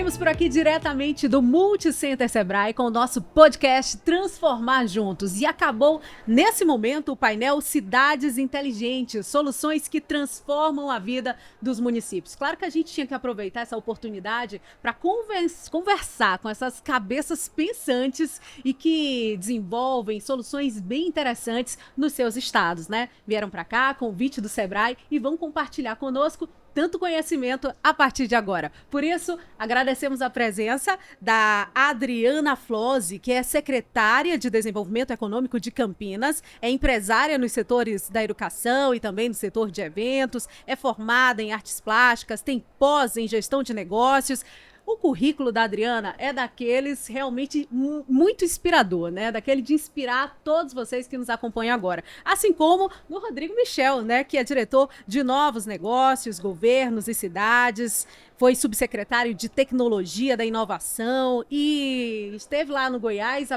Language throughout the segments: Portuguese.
Estamos por aqui diretamente do Multicenter Sebrae com o nosso podcast Transformar Juntos. E acabou, nesse momento, o painel Cidades Inteligentes, soluções que transformam a vida dos municípios. Claro que a gente tinha que aproveitar essa oportunidade para conversar com essas cabeças pensantes e que desenvolvem soluções bem interessantes nos seus estados, né? Vieram para cá, convite do Sebrae, e vão compartilhar conosco tanto conhecimento a partir de agora. Por isso, agradecemos a presença da Adriana Flose, que é secretária de Desenvolvimento Econômico de Campinas, é empresária nos setores da educação e também no setor de eventos, é formada em artes plásticas, tem pós em gestão de negócios. O currículo da Adriana é daqueles realmente muito inspirador, né? Daquele de inspirar todos vocês que nos acompanham agora. Assim como no Rodrigo Michel, né? Que é diretor de novos negócios, governos e cidades, foi subsecretário de Tecnologia da Inovação e esteve lá no Goiás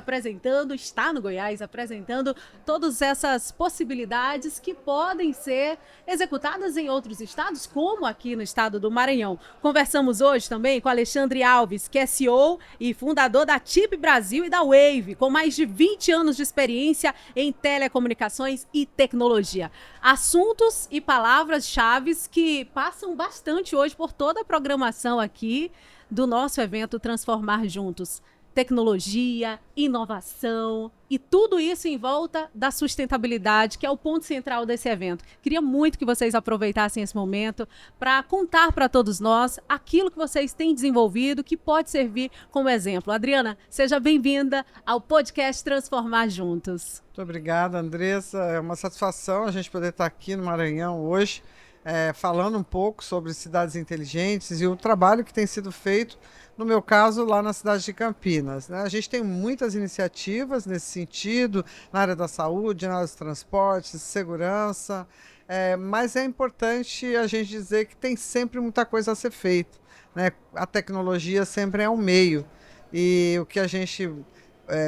está no Goiás apresentando todas essas possibilidades que podem ser executadas em outros estados, como aqui no estado do Maranhão. Conversamos hoje também com Alexandre Alves, que é CEO e fundador da TIP Brasil e da Wave, com mais de 20 anos de experiência em telecomunicações e tecnologia. Assuntos e palavras-chave que passam bastante hoje por toda a programação aqui do nosso evento Transformar Juntos. Tecnologia, inovação e tudo isso em volta da sustentabilidade, que é o ponto central desse evento. Queria muito que vocês aproveitassem esse momento para contar para todos nós aquilo que vocês têm desenvolvido, que pode servir como exemplo. Adriana, seja bem-vinda ao podcast Transformar Juntos. Muito obrigada, Andressa. É uma satisfação a gente poder estar aqui no Maranhão hoje, falando um pouco sobre cidades inteligentes e o trabalho que tem sido feito, no meu caso, lá na cidade de Campinas, né? A gente tem muitas iniciativas nesse sentido, na área da saúde, na área dos transportes, segurança, mas é importante a gente dizer que tem sempre muita coisa a ser feita, né? A tecnologia sempre é um meio, e o que a gente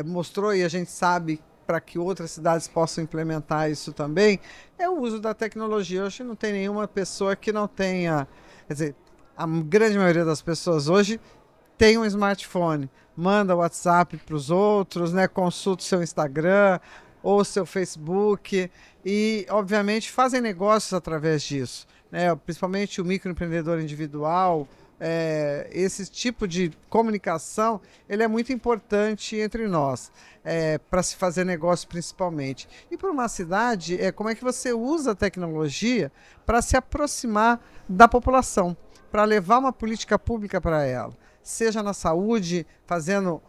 mostrou e a gente sabe para que outras cidades possam implementar isso também, é o uso da tecnologia. Hoje não tem nenhuma pessoa que não tenha, quer dizer, a grande maioria das pessoas hoje tem um smartphone, manda WhatsApp para os outros, né, consulta o seu Instagram ou seu Facebook e, obviamente, fazem negócios através disso, né, principalmente o microempreendedor individual. Esse tipo de comunicação ele é muito importante entre nós, para se fazer negócio principalmente. E para uma cidade, como é que você usa a tecnologia para se aproximar da população, para levar uma política pública para ela, seja na saúde, fazendo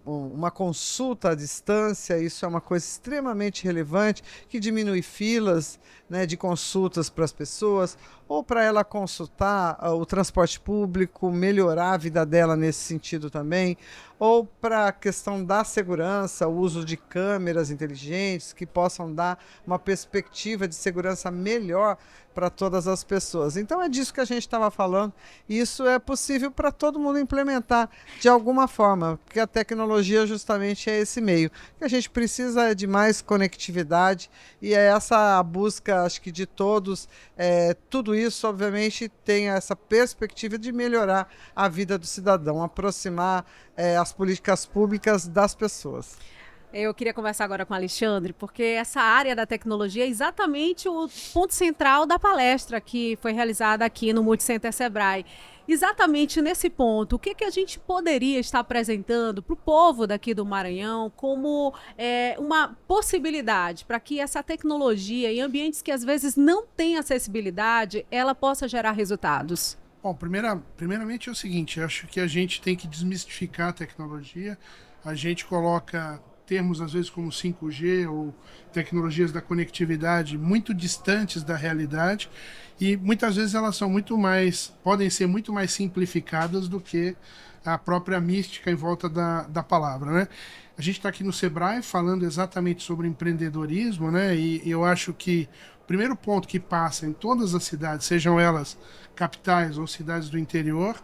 uma consulta à distância. Isso é uma coisa extremamente relevante, que diminui filas, né, de consultas para as pessoas, ou para ela consultar o transporte público, melhorar a vida dela nesse sentido também, ou para a questão da segurança, o uso de câmeras inteligentes que possam dar uma perspectiva de segurança melhor para todas as pessoas. Então é disso que a gente estava falando, e isso é possível para todo mundo implementar de alguma forma, porque a tecnologia justamente é esse meio. O que a gente precisa é de mais conectividade, e é essa a busca, acho que de todos. Tudo isso, obviamente, tem essa perspectiva de melhorar a vida do cidadão, aproximar as políticas públicas das pessoas. Eu queria conversar agora com o Alexandre, porque essa área da tecnologia é exatamente o ponto central da palestra que foi realizada aqui no Multicenter Sebrae. Exatamente nesse ponto, o que a gente poderia estar apresentando para o povo daqui do Maranhão como uma possibilidade para que essa tecnologia, em ambientes que às vezes não têm acessibilidade, ela possa gerar resultados? Bom, primeiramente é o seguinte, eu acho que a gente tem que desmistificar a tecnologia. A gente coloca termos às vezes como 5G ou tecnologias da conectividade muito distantes da realidade, e muitas vezes elas são podem ser muito mais simplificadas do que a própria mística em volta da palavra, né? A gente está aqui no Sebrae falando exatamente sobre empreendedorismo, né? E eu acho que o primeiro ponto que passa em todas as cidades, sejam elas capitais ou cidades do interior,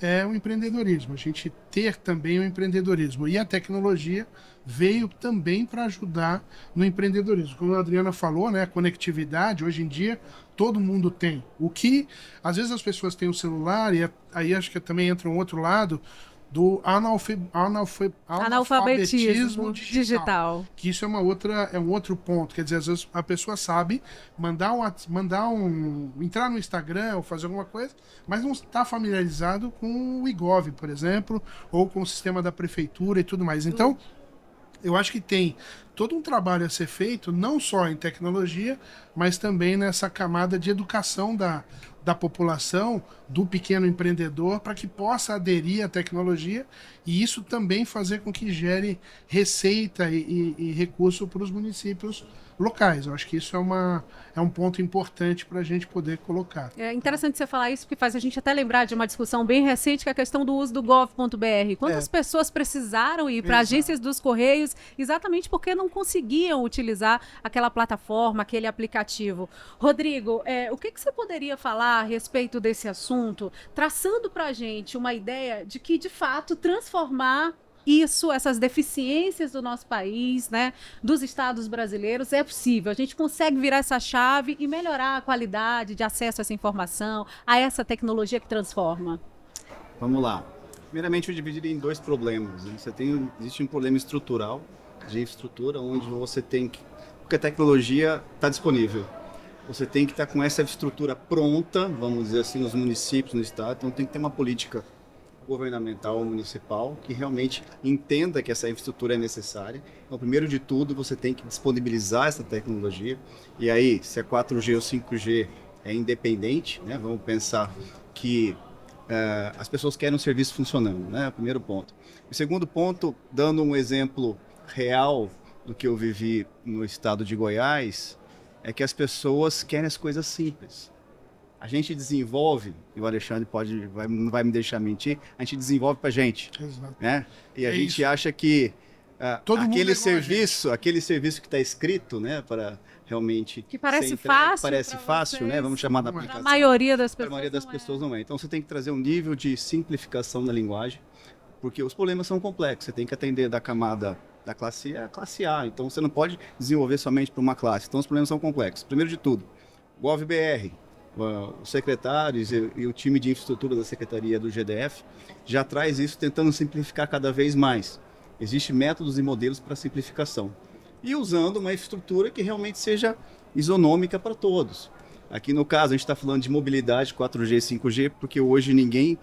é o empreendedorismo, a gente ter também o empreendedorismo. E a tecnologia veio também para ajudar no empreendedorismo. Como a Adriana falou, né, a conectividade, hoje em dia, todo mundo tem. O que, às vezes as pessoas têm o celular, e aí acho que também entra um outro lado, do analfabetismo digital. Que isso é um outro ponto. Quer dizer, às vezes a pessoa sabe entrar no Instagram ou fazer alguma coisa, mas não está familiarizado com o IGov, por exemplo, ou com o sistema da prefeitura e tudo mais. Então, eu acho que tem todo um trabalho a ser feito, não só em tecnologia, mas também nessa camada de educação da população, do pequeno empreendedor, para que possa aderir à tecnologia e isso também fazer com que gere receita e recurso para os municípios locais. Eu acho que isso é um ponto importante para a gente poder colocar. É interessante você falar isso, porque faz a gente até lembrar de uma discussão bem recente, que é a questão do uso do gov.br. Quantas pessoas precisaram ir para agências dos Correios exatamente porque não conseguiam utilizar aquela plataforma, aquele aplicativo. Rodrigo, o que você poderia falar a respeito desse assunto, traçando para a gente uma ideia de que, de fato, transformar essas deficiências do nosso país, né, dos estados brasileiros, é possível. A gente consegue virar essa chave e melhorar a qualidade de acesso a essa informação, a essa tecnologia que transforma. Vamos lá. Primeiramente, eu dividiria em dois problemas. Né? Existe um problema estrutural, de infraestrutura, onde você tem que... Porque a tecnologia está disponível. Você tem que estar com essa estrutura pronta, vamos dizer assim, nos municípios, no estado. Então, tem que ter uma política governamental municipal que realmente entenda que essa infraestrutura é necessária. Então, primeiro de tudo, você tem que disponibilizar essa tecnologia. E aí, se é 4G ou 5G, é independente, né? Vamos pensar que as pessoas querem um serviço funcionando, né? Primeiro ponto. O segundo ponto, dando um exemplo real do que eu vivi no estado de Goiás, é que as pessoas querem as coisas simples. A gente desenvolve, e o Alexandre não vai me deixar mentir, a gente desenvolve para a gente. Exato. Né? E a gente acha que aquele serviço que está escrito, né, para realmente que parece entregue, fácil, parece fácil, vocês, né? Vamos chamar da aplicação. A maioria das pessoas não é. Então você tem que trazer um nível de simplificação da linguagem, porque os problemas são complexos. Você tem que atender da camada da classe E à classe A. Então você não pode desenvolver somente para uma classe. Então os problemas são complexos. Primeiro de tudo, GovBR. Os secretários e o time de infraestrutura da Secretaria do GDF já traz isso tentando simplificar cada vez mais. Existem métodos e modelos para simplificação. E usando uma infraestrutura que realmente seja isonômica para todos. Aqui no caso, a gente está falando de mobilidade 4G e 5G, porque hoje ninguém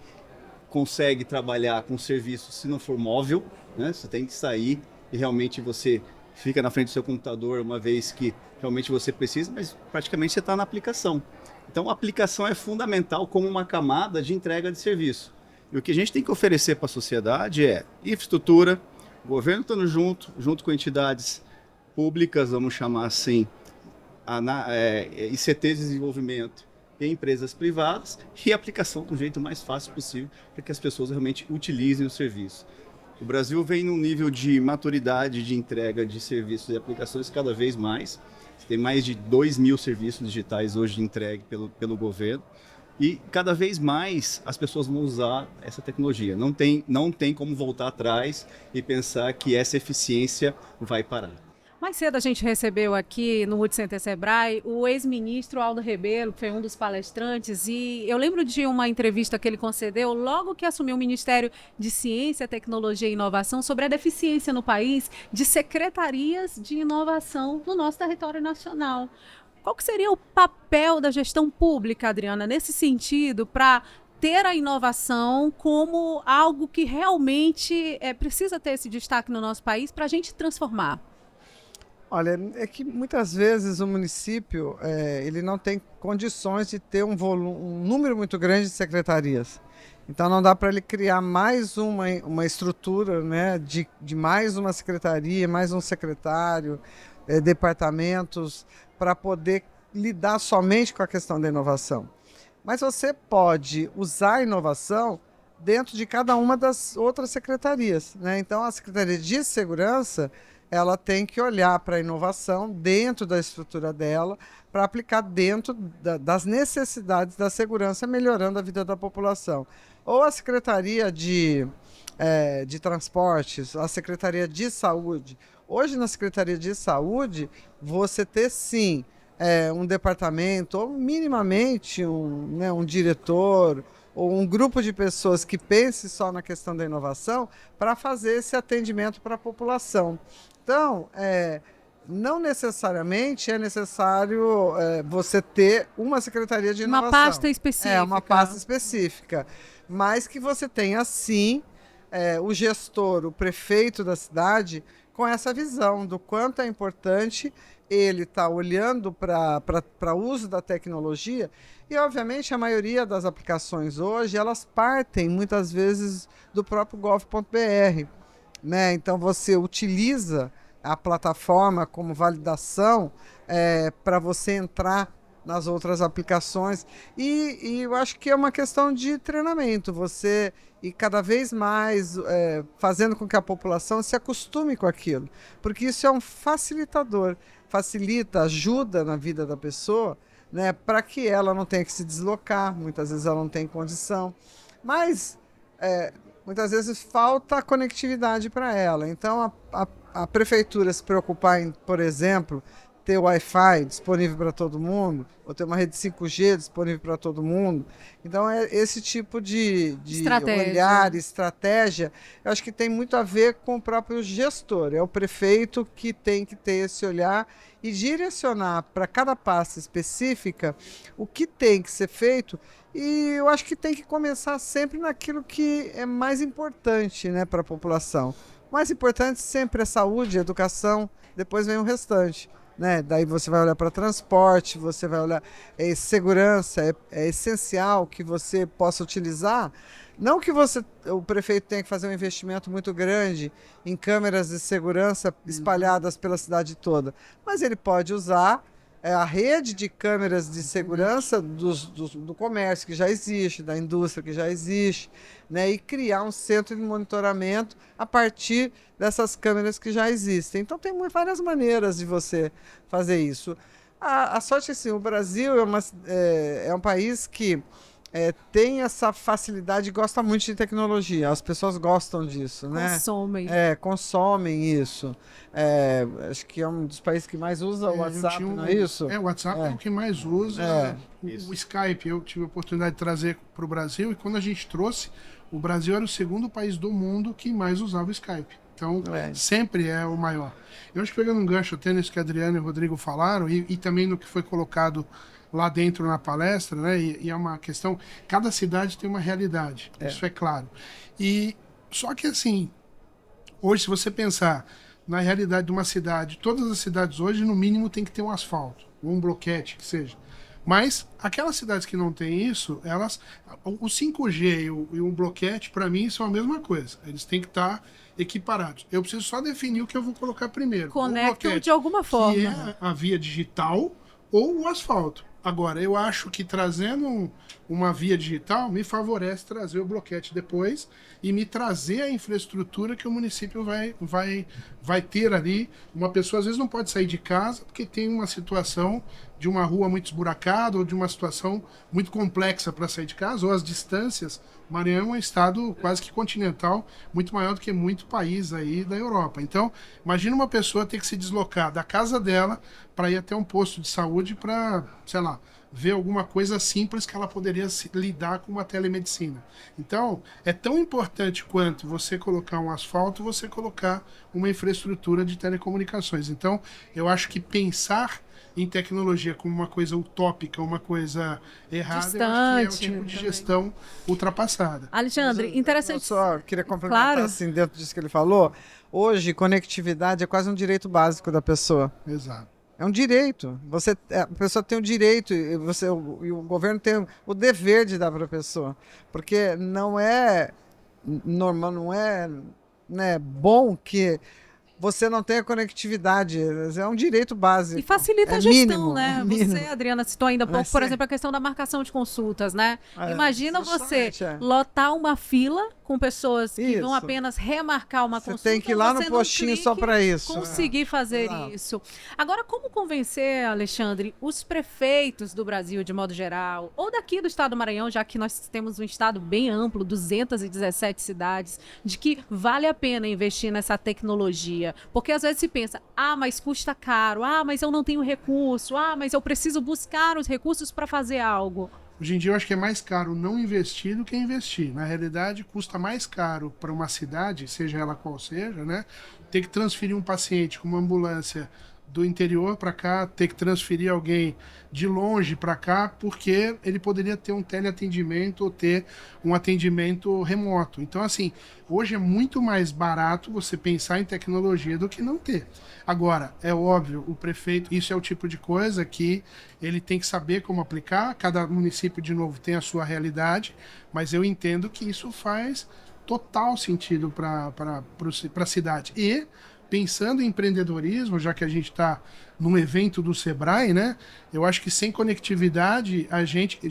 consegue trabalhar com serviço se não for móvel, né? Você tem que sair e realmente você fica na frente do seu computador uma vez que realmente você precisa, mas praticamente você está na aplicação. Então, a aplicação é fundamental como uma camada de entrega de serviço. E o que a gente tem que oferecer para a sociedade é infraestrutura, o governo estando junto com entidades públicas, vamos chamar assim, ICT de desenvolvimento e empresas privadas, e a aplicação do jeito mais fácil possível para que as pessoas realmente utilizem o serviço. O Brasil vem num nível de maturidade de entrega de serviços e aplicações cada vez mais. Tem mais de 2.000 serviços digitais hoje entregues pelo governo. E cada vez mais as pessoas vão usar essa tecnologia. Não tem como voltar atrás e pensar que essa eficiência vai parar. Mais cedo a gente recebeu aqui no Multicenter Sebrae o ex-ministro Aldo Rebelo, que foi um dos palestrantes, e eu lembro de uma entrevista que ele concedeu logo que assumiu o Ministério de Ciência, Tecnologia e Inovação sobre a deficiência no país de secretarias de inovação no nosso território nacional. Qual que seria o papel da gestão pública, Adriana, nesse sentido, para ter a inovação como algo que realmente precisa ter esse destaque no nosso país para a gente transformar? Olha, é que muitas vezes o município ele não tem condições de ter um número muito grande de secretarias. Então não dá para ele criar mais uma estrutura, né, de mais uma secretaria, mais um secretário, departamentos, para poder lidar somente com a questão da inovação. Mas você pode usar a inovação dentro de cada uma das outras secretarias, né? Então a Secretaria de Segurança ela tem que olhar para a inovação dentro da estrutura dela, para aplicar dentro das necessidades da segurança, melhorando a vida da população. Ou a Secretaria de Transportes, a Secretaria de Saúde. Hoje, na Secretaria de Saúde, você ter, sim, um departamento, ou minimamente um diretor, ou um grupo de pessoas que pense só na questão da inovação para fazer esse atendimento para a população. Então, não necessariamente é necessário você ter uma secretaria de inovação. Uma pasta específica. Uma pasta específica. Mas que você tenha, sim, o gestor, o prefeito da cidade, com essa visão do quanto é importante ele estar olhando para o uso da tecnologia. E, obviamente, a maioria das aplicações hoje, elas partem, muitas vezes, do próprio gov.br. Né? Então, você utiliza a plataforma como validação para você entrar nas outras aplicações. E eu acho que é uma questão de treinamento. Você ir cada vez mais fazendo com que a população se acostume com aquilo. Porque isso é um facilitador. Facilita, ajuda na vida da pessoa, né, para que ela não tenha que se deslocar. Muitas vezes ela não tem condição. Mas muitas vezes falta conectividade para ela. Então, a prefeitura se preocupar em, por exemplo, ter Wi-Fi disponível para todo mundo, ou ter uma rede 5G disponível para todo mundo. Então, esse tipo de olhar, estratégia, eu acho que tem muito a ver com o próprio gestor. É o prefeito que tem que ter esse olhar e direcionar para cada pasta específica o que tem que ser feito. E eu acho que tem que começar sempre naquilo que é mais importante, né, para a população. O mais importante sempre é saúde, educação, depois vem o restante. Né? Daí você vai olhar para transporte, você vai olhar segurança, é essencial que você possa utilizar. Não que o prefeito tenha que fazer um investimento muito grande em câmeras de segurança espalhadas pela cidade toda, mas ele pode usar a rede de câmeras de segurança do comércio que já existe, da indústria que já existe, né, e criar um centro de monitoramento a partir dessas câmeras que já existem. Então tem várias maneiras de você fazer isso. A sorte é assim, o Brasil é um país que tem essa facilidade e gosta muito de tecnologia. As pessoas gostam disso, né? Consomem. Consomem isso. Acho que é um dos países que mais usa o WhatsApp, não é isso? O WhatsApp é o que mais usa. Isso. O Skype eu tive a oportunidade de trazer para o Brasil, e quando a gente trouxe, o Brasil era o segundo país do mundo que mais usava o Skype. Então, sempre é o maior. Eu acho que, pegando um gancho até nisso que a Adriana e o Rodrigo falaram, e também no que foi colocado lá dentro na palestra, né? E é uma questão, cada cidade tem uma realidade, isso é claro. E só que assim, hoje se você pensar na realidade de uma cidade, todas as cidades hoje no mínimo tem que ter um asfalto, ou um bloquete, que seja. Mas aquelas cidades que não têm isso, o 5G e o bloquete, para mim, são a mesma coisa. Eles têm que estar equiparados. Eu preciso só definir o que eu vou colocar primeiro. Conectam de alguma forma. Que é a via digital ou o asfalto. Agora, eu acho que trazendo uma via digital me favorece trazer o bloquete depois e me trazer a infraestrutura que o município vai ter ali. Uma pessoa às vezes não pode sair de casa porque tem uma situação de uma rua muito esburacada ou de uma situação muito complexa para sair de casa, ou as distâncias. Maranhão é um estado quase que continental, muito maior do que muito país aí da Europa. Então, imagina uma pessoa ter que se deslocar da casa dela para ir até um posto de saúde para, sei lá, ver alguma coisa simples que ela poderia lidar com uma telemedicina. Então, é tão importante quanto você colocar um asfalto, você colocar uma infraestrutura de telecomunicações. Então, eu acho que pensar em tecnologia como uma coisa utópica, uma coisa errada, distante, eu acho que é o tipo de gestão ultrapassada. Alexandre, interessante. Eu só queria complementar, Claro. assim, dentro disso que ele falou. Hoje, conectividade é quase um direito básico da pessoa. Exato. É um direito. A pessoa tem o direito e o governo tem o dever de dar para a pessoa. Porque não é normal, não é, né, bom que você não tem a conectividade. É um direito básico. E facilita é a gestão, mínimo, né? é mínimo. Você, Adriana, citou ainda há pouco, por exemplo, a questão da marcação de consultas, né? Imagina você lotar uma fila com pessoas que vão apenas remarcar uma consulta. Você tem que ir lá no postinho só para isso. Conseguir fazer isso. Agora, como convencer, Alexandre, os prefeitos do Brasil, de modo geral, ou daqui do estado do Maranhão, já que nós temos um estado bem amplo, 217 cidades, de que vale a pena investir nessa tecnologia? Porque às vezes se pensa, mas custa caro, mas eu não tenho recurso, mas eu preciso buscar os recursos para fazer algo. Hoje em dia eu acho que é mais caro não investir do que investir. Na realidade, custa mais caro para uma cidade, seja ela qual seja, né, ter que transferir um paciente com uma ambulância do interior para cá, ter que transferir alguém de longe para cá, porque ele poderia ter um teleatendimento ou ter um atendimento remoto. Então, assim, hoje é muito mais barato você pensar em tecnologia do que não ter. Agora, é óbvio, o prefeito, isso é o tipo de coisa que ele tem que saber como aplicar. Cada município, de novo, tem a sua realidade, mas eu entendo que isso faz total sentido para a cidade. E pensando em empreendedorismo, já que a gente está num evento do Sebrae, né? Eu acho que sem conectividade,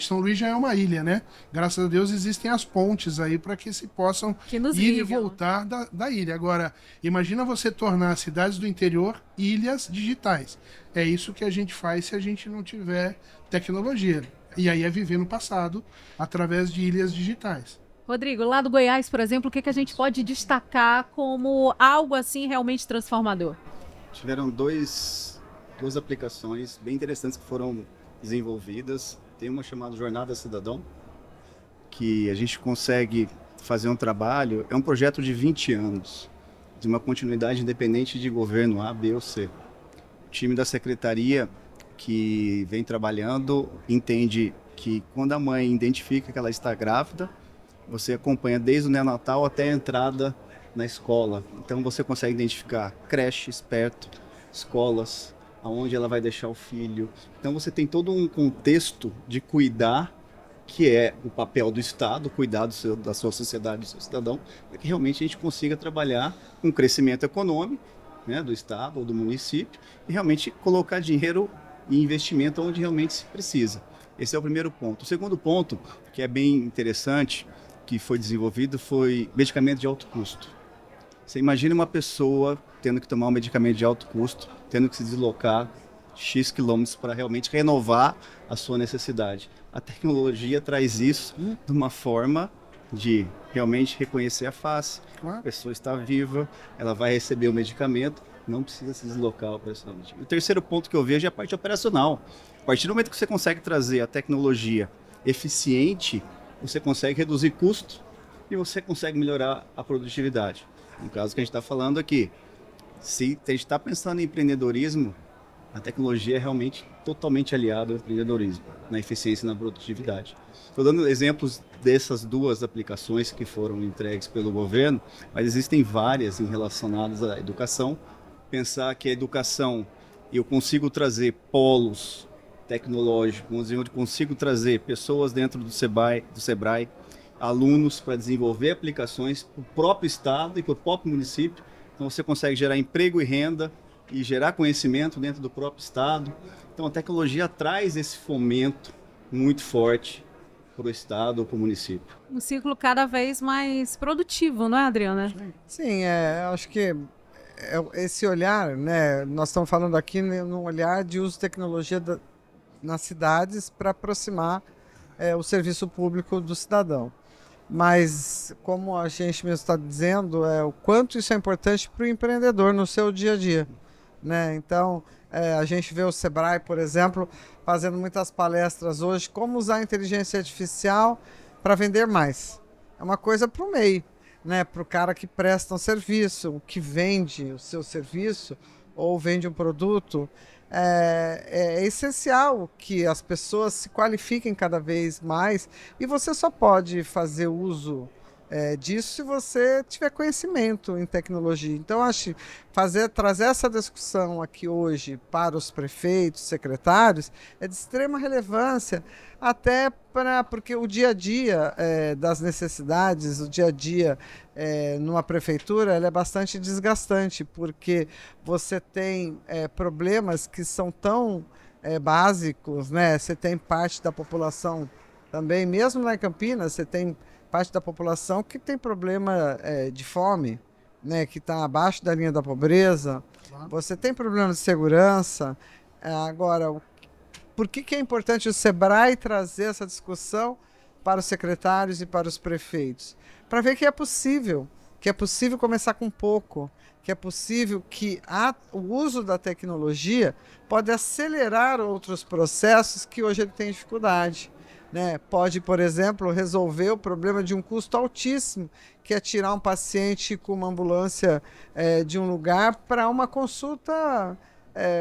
São Luís já é uma ilha, né? Graças a Deus existem as pontes aí para que se possam ir e voltar da ilha. Agora, imagina você tornar as cidades do interior ilhas digitais. É isso que a gente faz se a gente não tiver tecnologia. E aí é viver no passado através de ilhas digitais. Rodrigo, lá do Goiás, por exemplo, o que a gente pode destacar como algo assim realmente transformador? Tiveram duas aplicações bem interessantes que foram desenvolvidas. Tem uma chamada Jornada Cidadão, que a gente consegue fazer um trabalho, é um projeto de 20 anos, de uma continuidade independente de governo A, B ou C. O time da secretaria que vem trabalhando entende que quando a mãe identifica que ela está grávida, você acompanha desde o neonatal até a entrada na escola. Então você consegue identificar creches perto, escolas, aonde ela vai deixar o filho. Então você tem todo um contexto de cuidar, que é o papel do Estado, cuidar da sua sociedade, do seu cidadão, para que realmente a gente consiga trabalhar com crescimento econômico, né, do Estado ou do município e realmente colocar dinheiro e investimento onde realmente se precisa. Esse é o primeiro ponto. O segundo ponto, que é bem interessante, que foi desenvolvido, foi medicamento de alto custo. Você imagina uma pessoa tendo que tomar um medicamento de alto custo, tendo que se deslocar X quilômetros para realmente renovar a sua necessidade. A tecnologia traz isso de uma forma de realmente reconhecer a face. A pessoa está viva, ela vai receber o medicamento, não precisa se deslocar operacionalmente. O terceiro ponto que eu vejo é a parte operacional. A partir do momento que você consegue trazer a tecnologia eficiente, você consegue reduzir custo e você consegue melhorar a produtividade. No caso que a gente está falando aqui, se a gente está pensando em empreendedorismo, a tecnologia é realmente totalmente aliada ao empreendedorismo, na eficiência e na produtividade. Estou dando exemplos dessas duas aplicações que foram entregues pelo governo, mas existem várias relacionadas à educação. Pensar que a educação, eu consigo trazer polos tecnológicos, onde eu consigo trazer pessoas dentro do Sebrae, alunos para desenvolver aplicações para o próprio estado e para o próprio município. Então você consegue gerar emprego e renda e gerar conhecimento dentro do próprio estado. Então a tecnologia traz esse fomento muito forte para o estado ou para o município. Um ciclo cada vez mais produtivo, não é, Adriana? Sim, acho que esse olhar, né? Nós estamos falando aqui num olhar de uso de tecnologia nas cidades para aproximar o serviço público do cidadão. Mas, como a gente mesmo está dizendo, o quanto isso é importante para o empreendedor no seu dia a dia, né? Então, a gente vê o Sebrae, por exemplo, fazendo muitas palestras hoje, como usar a inteligência artificial para vender mais. É uma coisa para o MEI, né? Para o cara que presta um serviço, que vende o seu serviço ou vende um produto. É essencial que as pessoas se qualifiquem cada vez mais e você só pode fazer uso disso se você tiver conhecimento em tecnologia. Então, acho trazer essa discussão aqui hoje para os prefeitos, secretários, é de extrema relevância, até porque o dia a dia das necessidades, o dia a dia numa prefeitura, ela é bastante desgastante, porque você tem problemas que são tão básicos, né? Você tem parte da população também, mesmo lá em Campinas, você tem parte da população que tem problema de fome, né, que está abaixo da linha da pobreza. Você tem problemas de segurança. Agora, por que é importante o SEBRAE trazer essa discussão para os secretários e para os prefeitos? Para ver que é possível começar com pouco, que é possível que o uso da tecnologia pode acelerar outros processos que hoje ele tem dificuldade. Né? Pode, por exemplo, resolver o problema de um custo altíssimo, que é tirar um paciente com uma ambulância de um lugar para uma consulta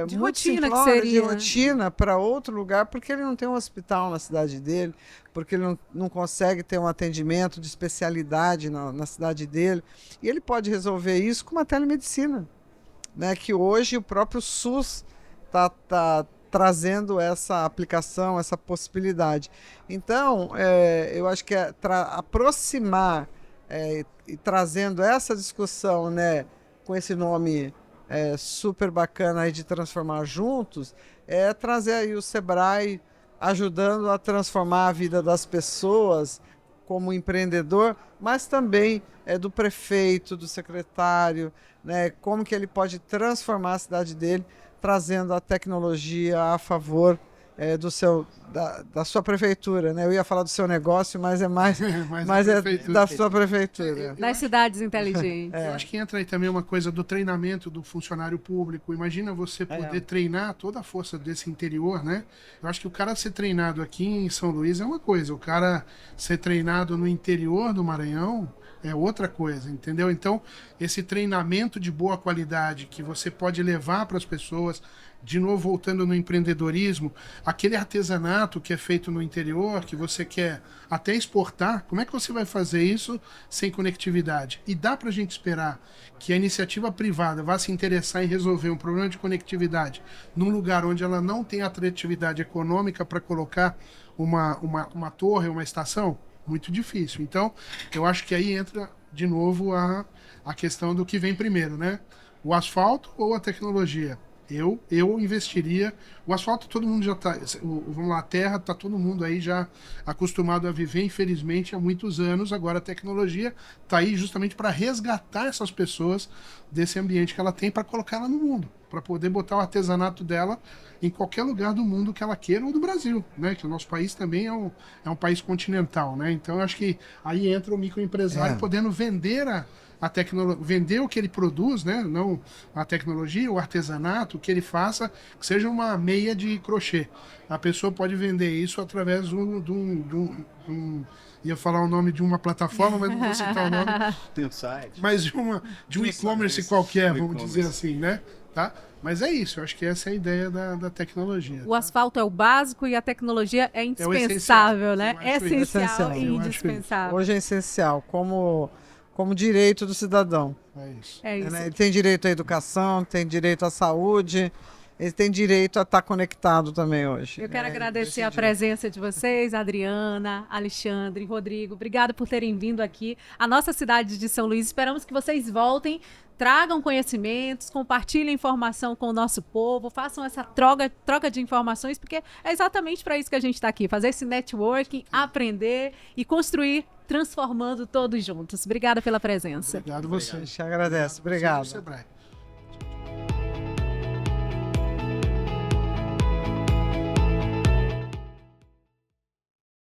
de muito rotina, simplória, que seria, de rotina, para outro lugar, porque ele não tem um hospital na cidade dele, porque ele não consegue ter um atendimento de especialidade na cidade dele. E ele pode resolver isso com uma telemedicina, né? Que hoje o próprio SUS está trazendo essa aplicação, essa possibilidade. Então, eu acho que aproximar e trazendo essa discussão, né, com esse nome super bacana aí de Transformar Juntos, trazer aí o SEBRAE ajudando a transformar a vida das pessoas como empreendedor, mas também do prefeito, do secretário, né, como que ele pode transformar a cidade dele, trazendo a tecnologia a favor da sua prefeitura, né? Eu ia falar do seu negócio, mas é mais da sua prefeitura. Das cidades inteligentes. Eu acho que entra aí também uma coisa do treinamento do funcionário público. Imagina você poder treinar toda a força desse interior, né? Eu acho que o cara ser treinado aqui em São Luís é uma coisa, o cara ser treinado no interior do Maranhão é outra coisa, entendeu? Então, esse treinamento de boa qualidade que você pode levar para as pessoas, de novo voltando no empreendedorismo, aquele artesanato que é feito no interior, que você quer até exportar, como é que você vai fazer isso sem conectividade? E dá para a gente esperar que a iniciativa privada vá se interessar em resolver um problema de conectividade num lugar onde ela não tem atratividade econômica para colocar uma torre, uma estação? Muito difícil. Então, eu acho que aí entra de novo a questão do que vem primeiro, né? O asfalto ou a tecnologia? Eu investiria. O asfalto todo mundo já está. Vamos lá, a terra está todo mundo aí já acostumado a viver, infelizmente, há muitos anos. Agora a tecnologia está aí justamente para resgatar essas pessoas desse ambiente que ela tem, para colocar ela no mundo, para poder botar o artesanato dela em qualquer lugar do mundo que ela queira, ou do Brasil, né? Que o nosso país também é um país continental, né? Então eu acho que aí entra o microempresário podendo vender a tecnologia, vender o que ele produz, né? Não a tecnologia, o artesanato, o que ele faça, que seja uma meia de crochê. A pessoa pode vender isso através de um ia falar o nome de uma plataforma, mas não vou citar o nome. Tem um site. Mas de um e-commerce qualquer, vamos dizer assim, né? Tá? Mas é isso, eu acho que essa é a ideia da tecnologia. O asfalto é o básico e a tecnologia é indispensável, né? É essencial e indispensável. Hoje é essencial, como direito do cidadão. É isso. É isso. Ele tem direito à educação, tem direito à saúde, ele tem direito a estar conectado também hoje. Eu quero agradecer a presença de vocês, Adriana, Alexandre, Rodrigo. Obrigada por terem vindo aqui à nossa cidade de São Luís. Esperamos que vocês voltem, tragam conhecimentos, compartilhem informação com o nosso povo, façam essa troca de informações, porque é exatamente para isso que a gente está aqui, fazer esse networking, aprender e construir, transformando todos juntos. Obrigada pela presença. Obrigado a você. A gente agradece. Obrigado.